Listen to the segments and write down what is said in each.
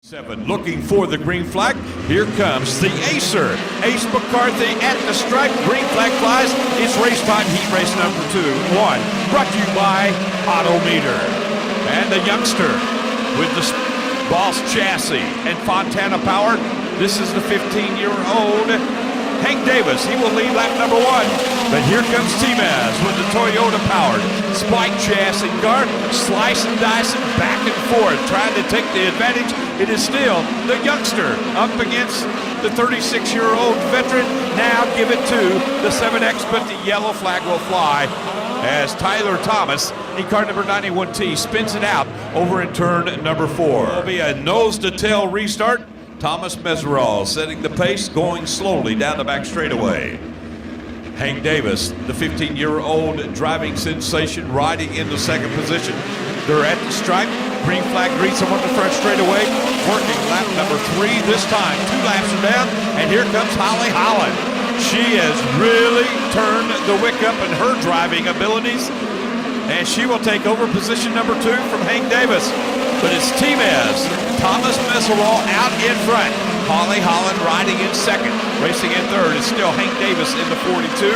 7 looking for the green flag. Here comes the Acer. Ace McCarthy at the stripe. Green flag flies. It's race time. Heat race number 2-1. Brought to you by Autometer. And the youngster with the Boss chassis and Fontana power. This is the 15-year-old Hank Davis. He will lead lap number 1. But here comes T-Maz with the Toyota-powered Spike chassis car, slicing, dicing, back and forth, trying to take the advantage. It is still the youngster up against the 36-year-old veteran. Now give it to the 7X, but the yellow flag will fly as Tyler Thomas, in car number 91T, spins it out over in turn number 4. It'll be a nose-to-tail restart. Thomas Meserol setting the pace, going slowly down the back straightaway. Hank Davis, the 15-year-old driving sensation, riding in the second position. They're at the stripe. Green flag greets them on the front straightaway. Working lap number 3 this time. 2 laps are down, and here comes Holly Holland. She has really turned the wick up in her driving abilities, and she will take over position number 2 from Hank Davis. But it's T-Maz, Thomas Meserol out in front. Holly Holland riding in second. Racing in third is still Hank Davis in the 42.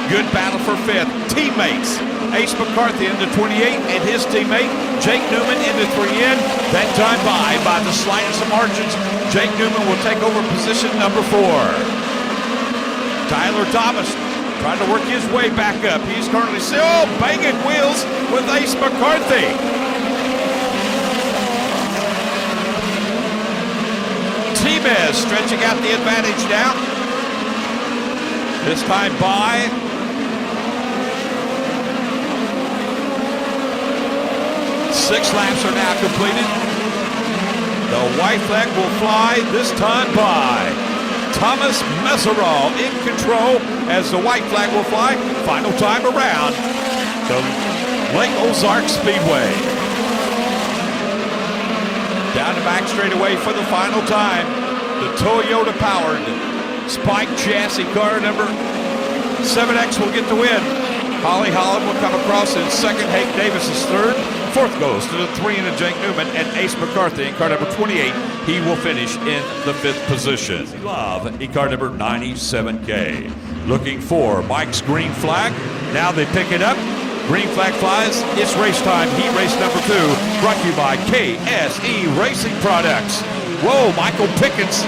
Good battle for 5th. Teammates, Ace McCarthy in the 28 and his teammate Jake Newman in the 3N. That time by the slightest of margins. Jake Newman will take over position number 4. Tyler Thomas trying to work his way back up. He's currently still banging wheels with Ace McCarthy. T-Maz stretching out the advantage now. This time by 6 laps are now completed. The white flag will fly, this time by Thomas Meserol in control as the white flag will fly. Final time around the Lake Ozark Speedway. Down the back straightaway for the final time. The Toyota-powered Spike chassis car number 7X will get the win. Holly Holland will come across in second. Hank Davis is third. 4th goes to the 3 of Jake Newman, and Ace McCarthy in car number 28. He will finish in the 5th position. Love in car number 97K. Looking for Mike's green flag. Now they pick it up. Green flag flies. It's race time. Heat race number 2. Brought to you by KSE Racing Products. Whoa, Michael Pickens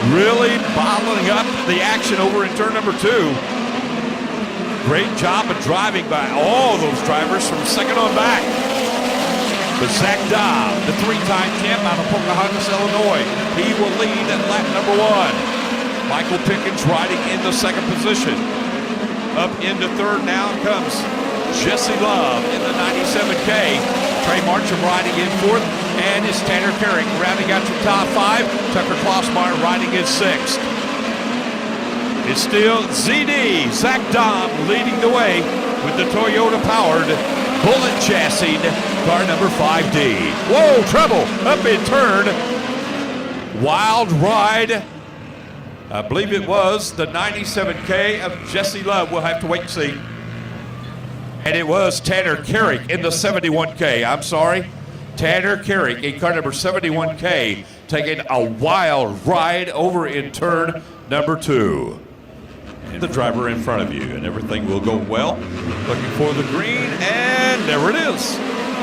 really bottling up the action over in turn number 2. Great job of driving by all those drivers from second on back. But Zach Dobb, the 3-time champ out of Pocahontas, Illinois, he will lead at lap number 1. Michael Pickens riding in the second position. Up into third now comes Jesse Love in the 97K. Trey Marcham riding in 4th, and it's Tanner Carrick rounding out your top 5. Tucker Klossmeyer riding in 6th. It's still ZD, Zach Dobb leading the way with the Toyota-powered Bullet chassis car number 5D. Whoa, trouble up in turn. Wild ride. I believe it was the 97K of Jesse Love. We'll have to wait and see. And it was Tanner Carrick in the 71K. I'm sorry. Tanner Carrick in car number 71K taking a wild ride over in turn number 2. And the driver in front of you, and everything will go well. Looking for the green, and there it is.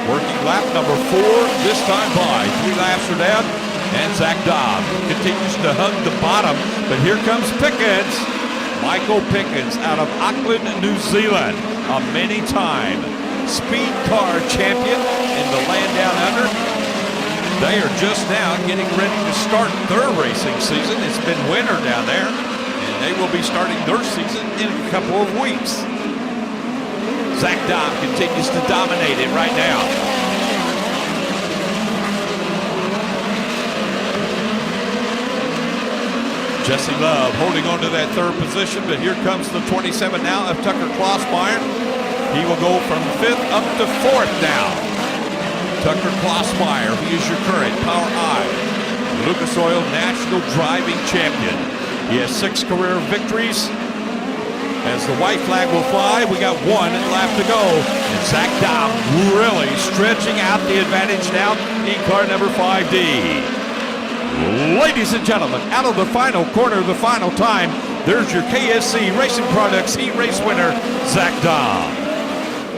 Working lap number 4, this time by 3 laps are down. And Zach Dobb continues to hug the bottom, but here comes Pickens. Michael Pickens out of Auckland, New Zealand, a many-time speed car champion in the land down under. They are just now getting ready to start their racing season. It's been winter down there, and they will be starting their season in a couple of weeks. Zach Dobb continues to dominate it right now. Jesse Love holding on to that 3rd position, but here comes the 27 now of Tucker Klossmeyer. He will go from 5th up to 4th now. Tucker Klossmeyer, he is your current POWRi Lucas Oil National Driving Champion. He has 6 career victories. As the white flag will fly, we got 1 lap to go. And Zach Dobb really stretching out the advantage now in car number 5D. Ladies and gentlemen, out of the final corner, the final time, there's your KSC Racing Products Heat Race winner, Zach Dahm.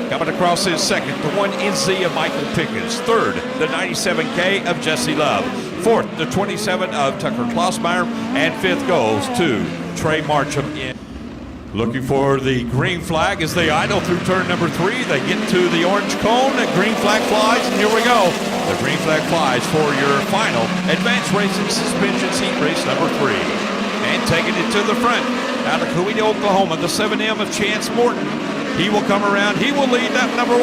Coming across his second, the 1NZ of Michael Pickens. Third, the 97K of Jesse Love. Fourth, the 27 of Tucker Klossmeyer. And fifth goes to Trey Marcham. Looking for the green flag as they idle through turn number 3. They get to the orange cone, the green flag flies, and here we go. The green flag flies for your final Advanced Racing Suspensions Heat Race number 3. And taking it to the front, out of Coweta, Oklahoma, the 7M of Chance Morton. He will come around, he will lead that number 1,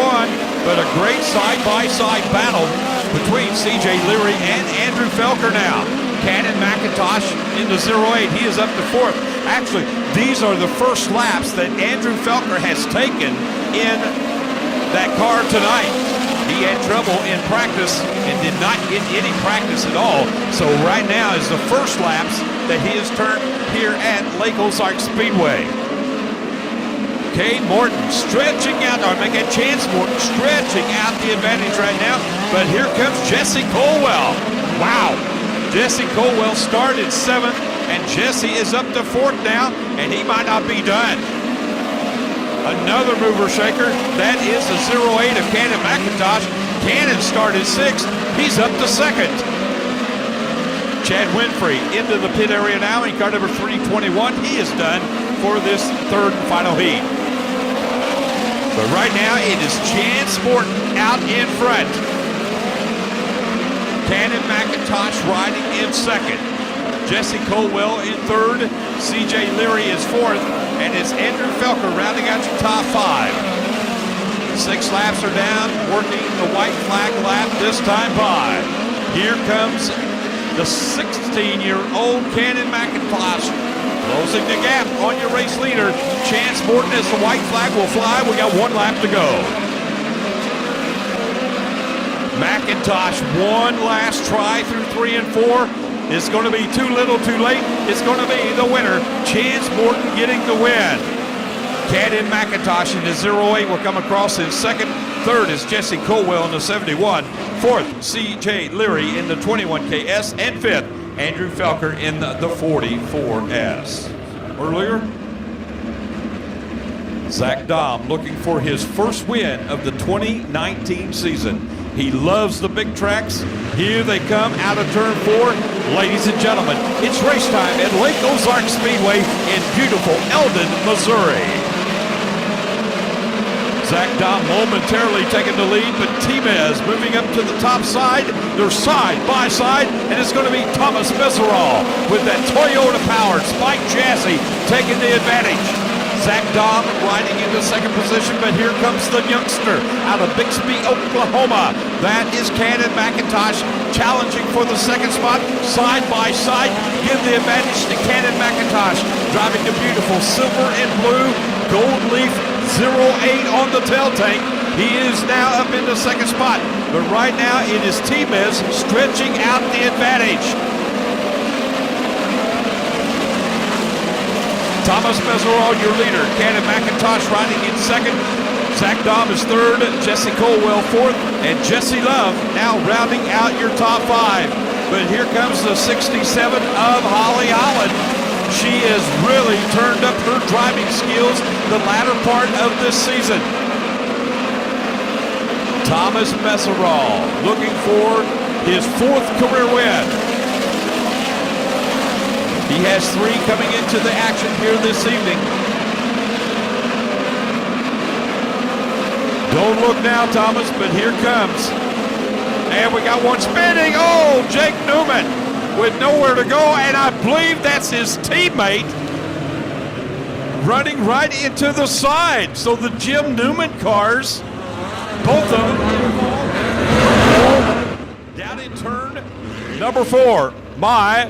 but a great side-by-side battle between CJ Leary and Andrew Felker now. Cannon McIntosh in the 08, he is up to 4th. Actually, these are the first laps that Andrew Felker has taken in that car tonight. He had trouble in practice and did not get any practice at all. So right now is the first laps that he has turned here at Lake Ozark Speedway. Cade Morton stretching out, or make a chance Morton stretching out the advantage right now. But here comes Jesse Colwell. Wow. Jesse Colwell started 7th, and Jesse is up to 4th now, and he might not be done. Another mover shaker. That is the 08 of Cannon McIntosh. Cannon started 6th. He's up to 2nd. Chad Winfrey into the pit area now in car number 321. He is done for this 3rd and final heat. But right now it is Chance Morton out in front. Cannon McIntosh riding in 2nd. Jesse Colwell in 3rd. CJ Leary is 4th. And it's Andrew Felker rounding out your top 5. 6 laps are down, working the white flag lap this time by. Here comes the 16-year-old Cannon McIntosh, closing the gap on your race leader. Chance Morton as the white flag will fly. We got 1 lap to go. McIntosh, one last try through 3 and 4. It's going to be too little, too late. It's going to be the winner. Chance Morton getting the win. Cannon McIntosh in the 08 will come across in 2nd. 3rd is Jesse Colwell in the 71. 4th, CJ Leary in the 21KS. And 5th, Andrew Felker in the 44S. Earlier, Zach Dahm looking for his first win of the 2019 season. He loves the big tracks. Here they come out of turn 4. Ladies and gentlemen, it's race time at Lake Ozark Speedway in beautiful Eldon, Missouri. Zach Dahm momentarily taking the lead, but T-Mez moving up to the top side. They're side by side, and it's going to be Thomas Meserol with that Toyota-powered Spike chassis taking the advantage. Zach Dahm riding into 2nd position, but here comes the youngster out of Bixby, Oklahoma. That is Cannon McIntosh challenging for the 2nd spot. Side by side, give the advantage to Cannon McIntosh. Driving the beautiful silver and blue gold leaf 08 on the tail tank. He is now up in the 2nd spot, but right now it is T-Miz stretching out the advantage. Thomas Meserol, your leader. Cannon McIntosh riding in 2nd. Zach Dahm is 3rd. Jesse Colwell 4th. And Jesse Love now rounding out your top 5. But here comes the 67 of Holly Holland. She has really turned up her driving skills the latter part of this season. Thomas Meserol looking for his 4th career win. He has 3 coming into the action here this evening. Don't look now, Thomas, but here comes. And we got one spinning. Oh, Jake Newman with nowhere to go, and I believe that's his teammate running right into the side. So the Jim Newman cars, both of them, down in turn number 4. My.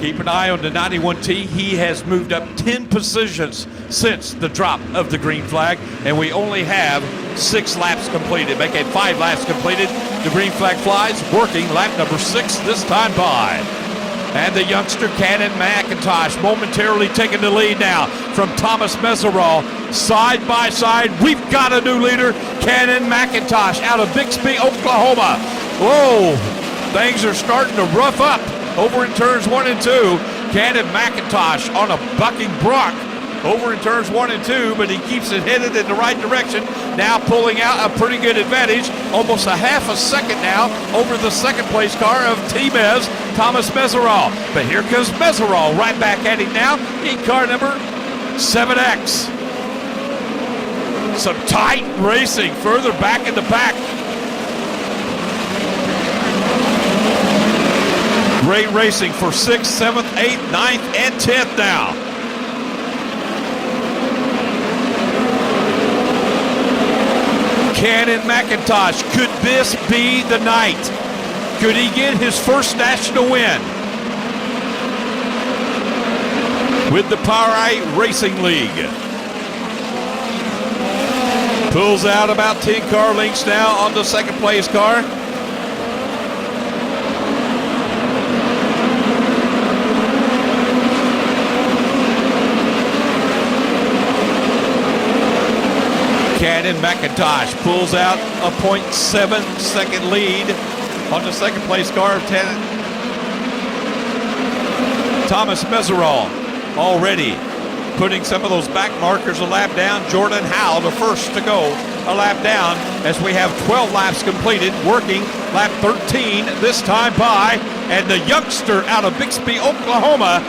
Keep an eye on the 91T. He has moved up 10 positions since the drop of the green flag, and we only have 6 laps completed. Make it 5 laps completed. The green flag flies, working lap number 6 this time by. And the youngster Cannon McIntosh momentarily taking the lead now from Thomas Meserol. Side by side, we've got a new leader, Cannon McIntosh out of Bixby, Oklahoma. Whoa, things are starting to rough up over in turns 1 and 2. Cannon McIntosh on a bucking Brock over in turns 1 and 2, but he keeps it headed in the right direction. Now pulling out a pretty good advantage, almost a half a second now over the second place car of T-Mez, Thomas Meserol. But here comes Meserol right back at him now in car number 7X. Some tight racing further back in the pack. Great racing for 6th, 7th, 8th, 9th, and 10th now. Cannon McIntosh, could this be the night? Could he get his first national win with the POWRi Racing League? Pulls out about 10 car lengths now on the second place car. Cannon McIntosh pulls out a 0.7 second lead on the second place car of Thomas Meserol, already putting some of those back markers a lap down. Jordan Howell, the first to go a lap down as we have 12 laps completed, working lap 13 this time by, and the youngster out of Bixby, Oklahoma,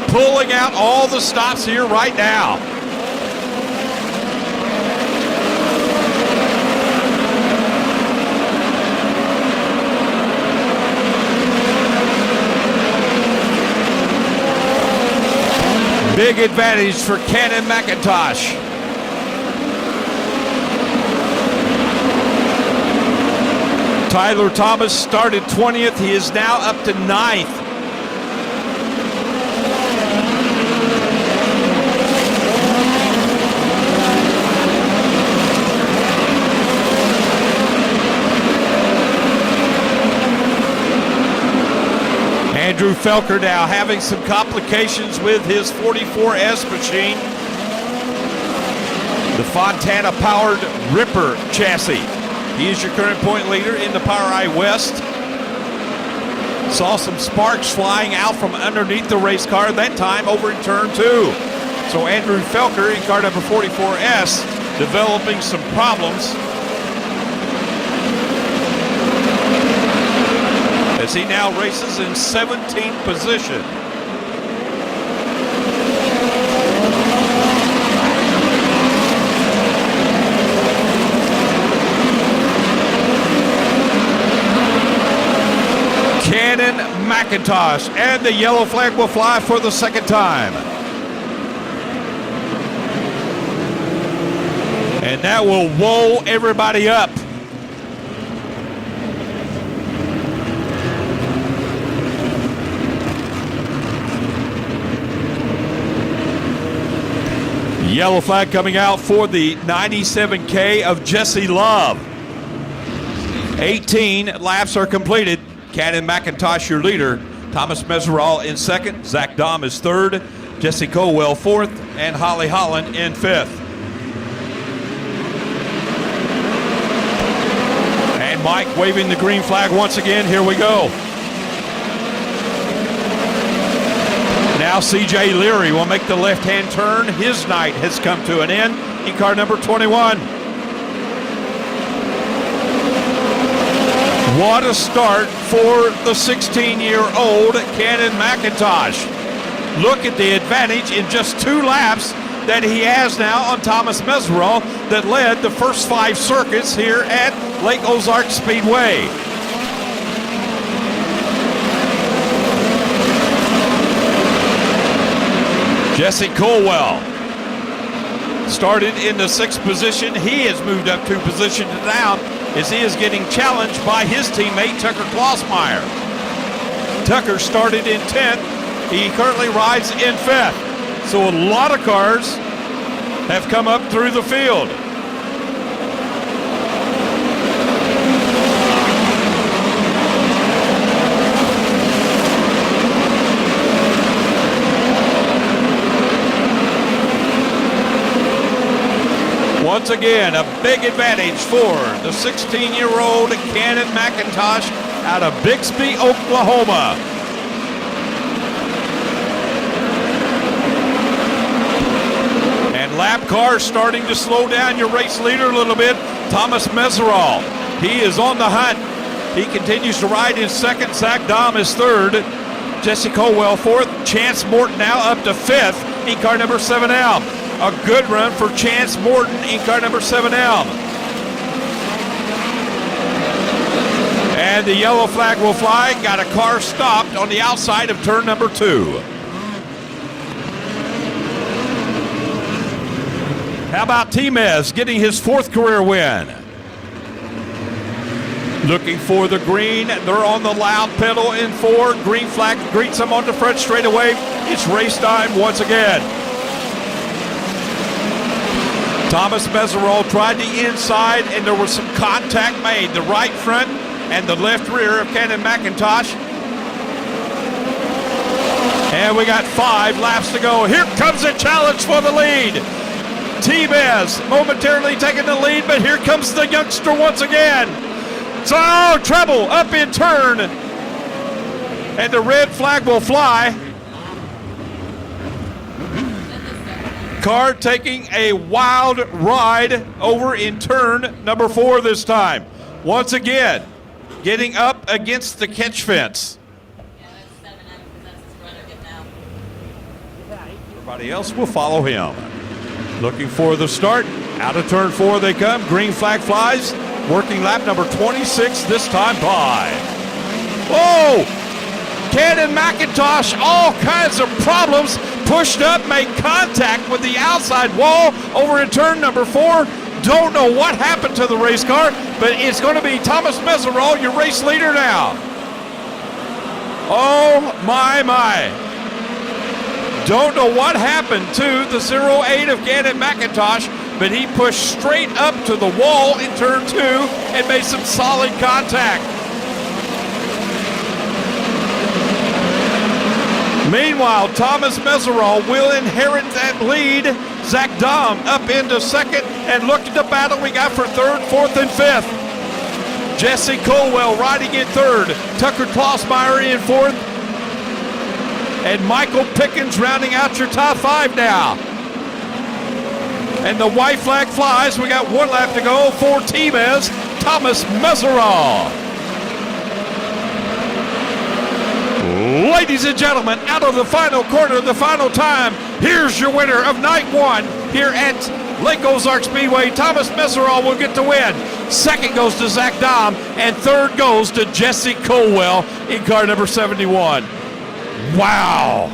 pulling out all the stops here right now. Big advantage for Cannon McIntosh. Tyler Thomas started 20th. He is now up to 9th. Andrew Felker now having some complications with his 44S machine. The Fontana powered Ripper chassis. He is your current point leader in the POWRi West. Saw some sparks flying out from underneath the race car, that time over in turn 2. So Andrew Felker in car number 44S developing some problems as he now races in 17th position. Cannon McIntosh, and the yellow flag will fly for the second time. And that will woe everybody up. Yellow flag coming out for the 97K of Jesse Love. 18 laps are completed. Cannon McIntosh, your leader. Thomas Meserol in second. Zach Dahm is third. Jesse Colwell fourth. And Holly Holland in fifth. And Mike waving the green flag once again. Here we go. Now C.J. Leary will make the left-hand turn. His night has come to an end in car number 21. What a start for the 16-year-old Cannon McIntosh. Look at the advantage in just 2 laps that he has now on Thomas Meserol that led the first 5 circuits here at Lake Ozark Speedway. Jesse Colwell started in the 6th position. He has moved up 2 positions down as he is getting challenged by his teammate Tucker Klossmeyer. Tucker started in 10th. He currently rides in 5th. So a lot of cars have come up through the field. Once again, a big advantage for the 16-year-old Cannon McIntosh out of Bixby, Oklahoma. And lap cars starting to slow down your race leader a little bit, Thomas Meserol. He is on the hunt. He continues to ride in second. Zach Dahm is third. Jesse Colwell fourth. Chance Morton now up to fifth in car number 7M. A good run for Chance Morton in car number 7M. And the yellow flag will fly. Got a car stopped on the outside of turn number 2. How about Timez getting his 4th career win? Looking for the green. They're on the loud pedal in 4. Green flag greets them on the front straightaway. It's race time once again. Thomas Meserol tried the inside, and there was some contact made. The right front and the left rear of Cannon McIntosh. And we got 5 laps to go. Here comes a challenge for the lead. Timez momentarily taking the lead, but here comes the youngster once again. So, trouble up in turn. And the red flag will fly. Car taking a wild ride over in turn number 4 this time. Once again, getting up against the catch fence. Yeah, that's 7M because that's his brother getting out. Everybody else will follow him. Looking for the start. Out of turn 4 they come. Green flag flies. Working lap number 26 this time by. Whoa! Cannon McIntosh, all kinds of problems. Pushed up, made contact with the outside wall over in turn number 4. Don't know what happened to the race car, but it's going to be Thomas Meserol, your race leader now. Oh, my. Don't know what happened to the 08 of Cannon McIntosh, but he pushed straight up to the wall in turn 2 and made some solid contact. Meanwhile, Thomas Meserol will inherit that lead. Zach Dahm up into second, and look at the battle we got for 3rd, 4th, and 5th. Jesse Colwell riding in 3rd, Tucker Klossmeyer in 4th, and Michael Pickens rounding out your top 5 now. And the white flag flies. We got 1 lap to go for Timez, Thomas Meserol. Ladies and gentlemen, out of the final quarter, the final time, here's your winner of night 1 here at Lake Ozark Speedway. Thomas Meserol will get the win. 2nd goes to Zach Dahm, and 3rd goes to Jesse Colwell in car number 71. Wow.